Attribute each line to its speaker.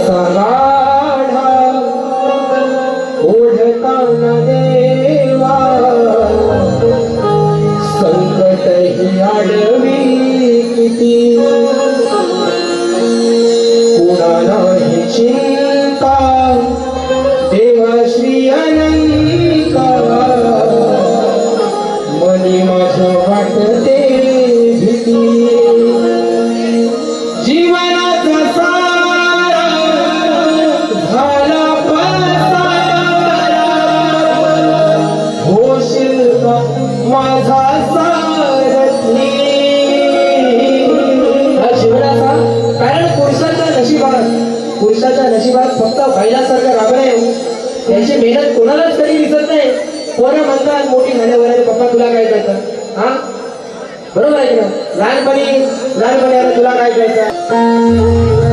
Speaker 1: असा गाढा ओढताना देवा संकट ही आडवी किती कुणाला ही चिंता देवा श्री अनंता मनी माझं वाटते भीती जीवनाचा सारा झाला पसारा होशील का माझा सारथी हा जीवनाचा कारण पुरुषाच्या नशिबात फक्त बैलासारखं राबणे याची मेहनत कोणालाच कधी दिसत नाही. कोणा म्हणतात मोठी झाल्यावर पप्पा तुला काय कळतं हा बरोबर आहे ना लहानपणी तुला काय कळतं